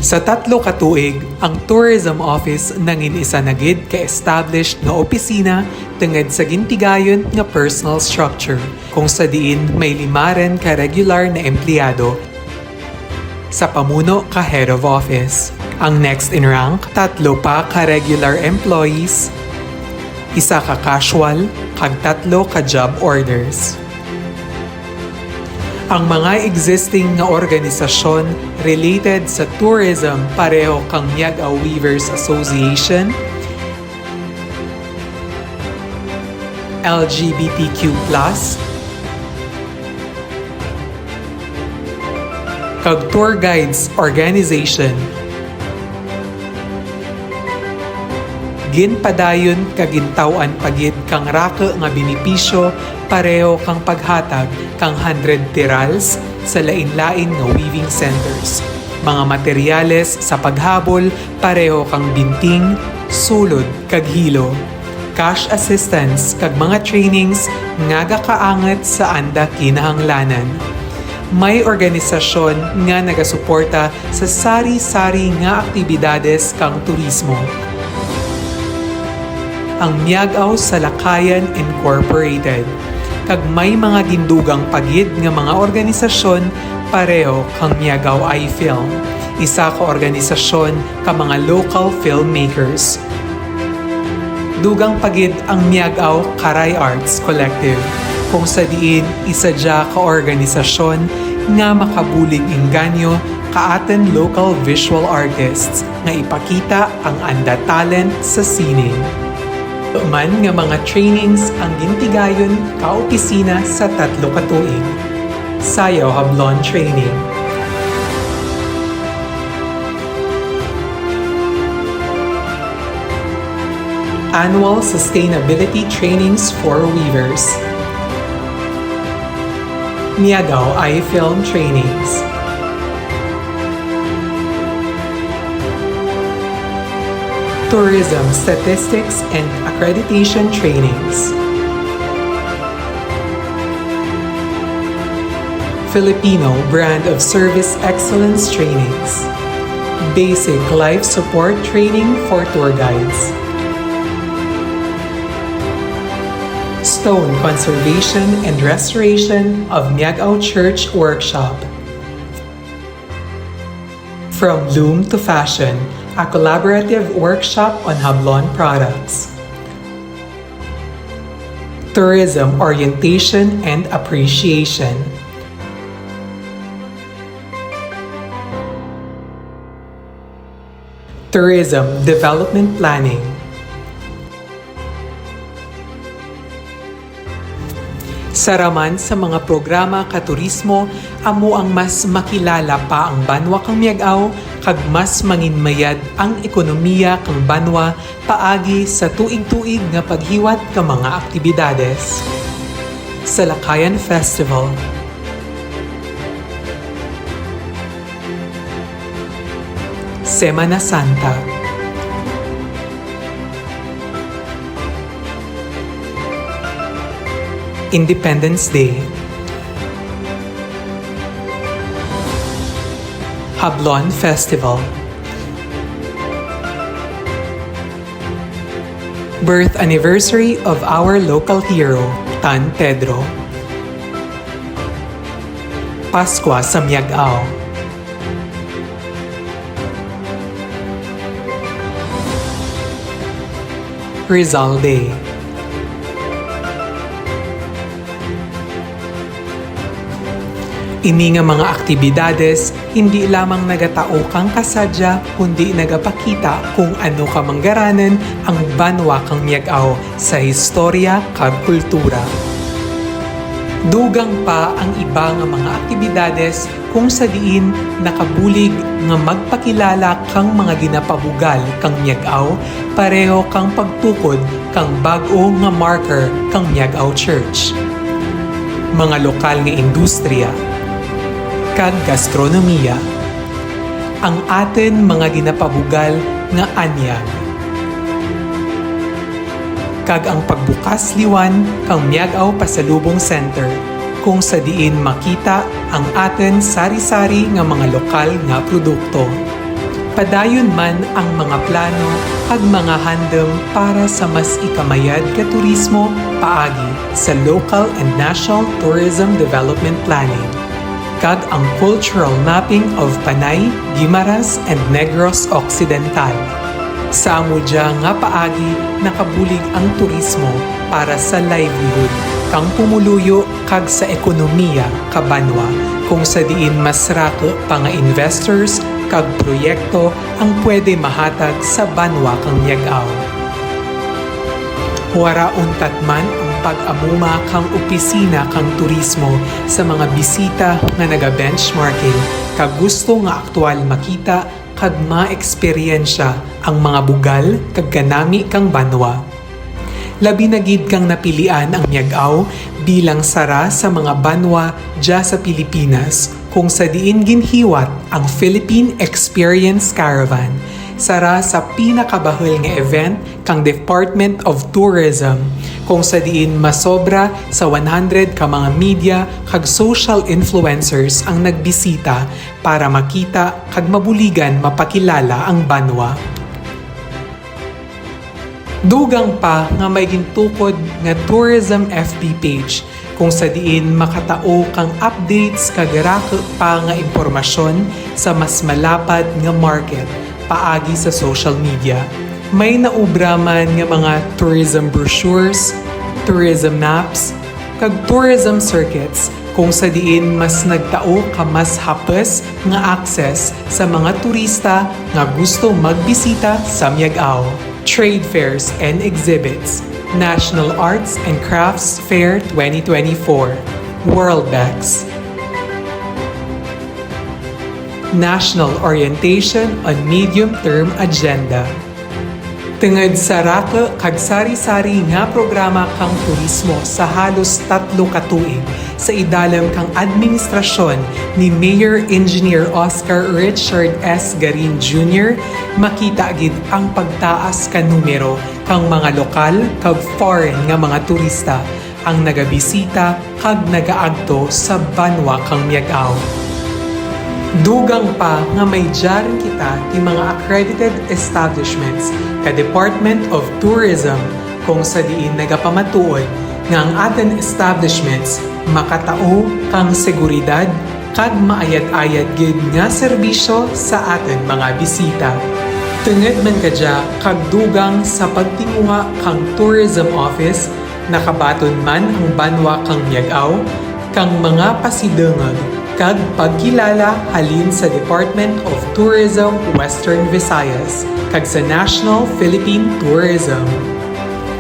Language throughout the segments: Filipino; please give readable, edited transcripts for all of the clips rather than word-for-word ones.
Sa 3 ka tuig, ang Tourism Office nangin isa na gid ka-established nga opisina tungod sa gintigayon nga personal structure, kung sa diin may 5 ka regular na empleyado sa pamuno ka head of office. Ang next in rank, 3 pa ka regular employees, 1 ka casual, kag 3 ka job orders. Ang mga existing nga organisasyon related sa tourism pareho kang Miag-Aw Weavers Association, LGBTQ+, kag Tour Guides Organization. Ginpadayon kagintawan pagid kang raka nga benepisyo pareho kang paghatag kang 100 tirals sa lain-lain nga weaving centers. Mga materyales sa paghabol pareho kang binting, sulod kag hilo. Cash assistance kag mga trainings nga gakaangat sa anda kinahanglanan. May organisasyon nga nagasuporta sa sari-sari nga aktibidades kang turismo. Ang Miag-Aw Salakayan Incorporated, kag may mga gindugang pagid nga mga organisasyon pareho kang Miag-Aw iFilm, isa ka organisasyon ka mga local filmmakers. Dugang pagid ang Miag-Aw Karay Arts Collective, kung sa diin isa dya ka organisasyon nga makabulig engganyo kaaten local visual artists nga ipakita ang anda talent sa sining. Man nga mga trainings ang gintigayon ka-opisina sa 3 ka tuig. Sayaw Hablon Training. Annual Sustainability Trainings for Weavers. Miag-Aw iFilm Trainings. Tourism Statistics and Accreditation Trainings. Filipino Brand of Service Excellence Trainings. Basic Life Support Training for Tour Guides. Stone Conservation and Restoration of Miag-Aw Church Workshop. From Loom to Fashion, a collaborative workshop on Hablon products. Tourism Orientation and Appreciation. Tourism Development Planning. Saraman sa mga programa katurismo, amo ang mas makilala pa ang banwa kang Miag-Aw kag mas manginmayad ang ekonomiya kang banwa paagi sa tuig-tuig nga paghiwat ka mga aktibidades. Salakayan Festival. Semana Santa. Independence Day. Hablon Festival. Birth anniversary of our local hero, Tan Pedro. Paskwa sa Miag-Aw. Rizal Day. Ini nga mga aktibidades, hindi lamang nagatao kang kasadya, kundi nagapakita kung ano ka manggaranan ang banwa kang Miag-Aw sa historya kag kultura. Dugang pa ang iba nga mga aktibidades kung sa diin nakabulig nga magpakilala kang mga ginapabugal kang Miag-Aw, pareho kang pagtukod kang bag-o nga marker kang Miag-Aw Church. Mga lokal nga industriya kag gastronomiya, ang aten mga ginapabugal nga anyag. Kag ang pagbukas liwan kang Miag-Aw Pasalubong Center, kung sa diin makita ang aten sari-sari nga mga lokal nga produkto. Padayon man ang mga plano ag mga handom para sa mas ikamayad ka turismo paagi sa local and national tourism development planning. Kag ang cultural mapping of Panay, Guimaras, and Negros Occidental. Sa amudya nga paagi nakabulig ang turismo para sa livelihood kang pumuluyo kag sa ekonomiya kabanwa kung sa diin mas rako pa nga investors kag proyekto ang pwede mahatag sa banwa kang yag-aw. Wara untat man ang pag-amuma kang opisina kang turismo sa mga bisita nga naga-benchmarking kag gusto nga aktual makita kag ma-eksperyensya ang mga bugal kag kanami kang banwa. Labi na gid kang napilian ang yag-aw bilang sara sa mga banwa dya sa Pilipinas kung sa diin ginhiwat ang Philippine Experience Caravan, sara sa pinakabahal nga event kang Department of Tourism, kung sa diin masobra sa 100 ka mga media kag social influencers ang nagbisita para makita kag mabuligan mapakilala ang banwa. Dugang pa nga may gintukod nga tourism FB page kung sa diin makatao kang updates kag rako pa nga impormasyon sa mas malapad nga market paagi sa social media. May naubra man nga mga tourism brochures, tourism maps, kag tourism circuits kung sa diin mas nagtao ka mas hapes nga access sa mga turista nga gusto magbisita sa Miag-aw. Trade fairs and exhibits, National Arts and Crafts Fair 2024, Worldbex, National Orientation on Medium-Term Agenda. Tungod sa rako kag sari-sari nga programa kang turismo sa halos 3 ka tuig sa idalam kang administrasyon ni Mayor Engineer Oscar Richard S. Garin Jr., makita gid ang pagtaas ka numero kang mga lokal kag foreign nga mga turista ang nagabisita kag nagaadto sa banwa kang Miag-aw. Dugang pa nga may diyarin kita ti mga accredited establishments ka Department of Tourism kung sa diin nagapamatuod nga ang aten establishments makatao kang seguridad kag maayad-ayad gid nga serbisyo sa aten mga bisita. Tungod man kadya kag dugang sa pagtinguha kang tourism office nakabaton man ang banwa kang Miag-aw kang mga pasidungag kag pagkilala halin sa Department of Tourism Western Visayas kag sa National Philippine Tourism.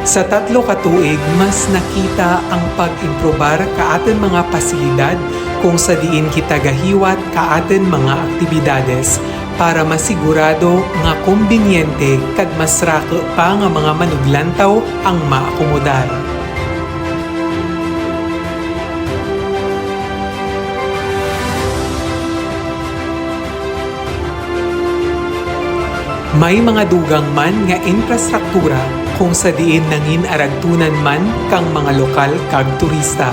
Sa 3 ka tuig, mas nakita ang pag-improbar ka atin mga pasilidad kung sa diin kita gahiwat ka atin mga aktibidades para masigurado nga kombinyente kag mas rako pa nga mga manuglantaw ang maakomodar. May mga dugang man nga infrastruktura kung sa diin nangin aragtunan man kang mga lokal kag turista.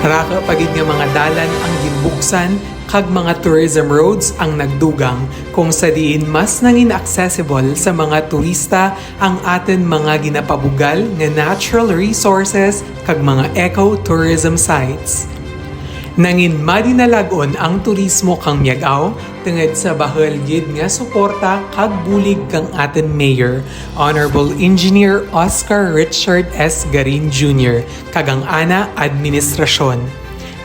Raka pagid nga mga dalan ang ginbuksan kag mga tourism roads ang nagdugang kung sa diin mas nangin accessible sa mga turista ang aten mga ginapabugal nga natural resources kag mga eco-tourism sites. Nangin madinalagon ang turismo kang Miag-aw tungod sa bahal gid nga suporta kag bulig kang aten Mayor, Honorable Engineer Oscar Richard S. Garin Jr. kag ang ana administrasyon.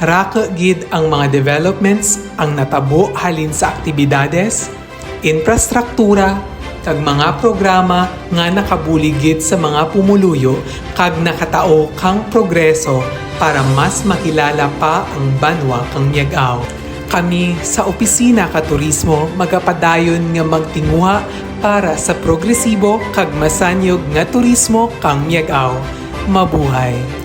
Raka gid ang mga developments ang natabo halin sa aktibidades, infrastruktura, kag mga programa nga nakabulig gid sa mga pumuluyo kag nakatao kang progreso para mas makilala pa ang banwa kang Miag-aw. Kami sa Opisina ka Turismo magapadayon nga magtinguha para sa progresibo kag masanyog nga turismo kang Miag-aw. Mabuhay!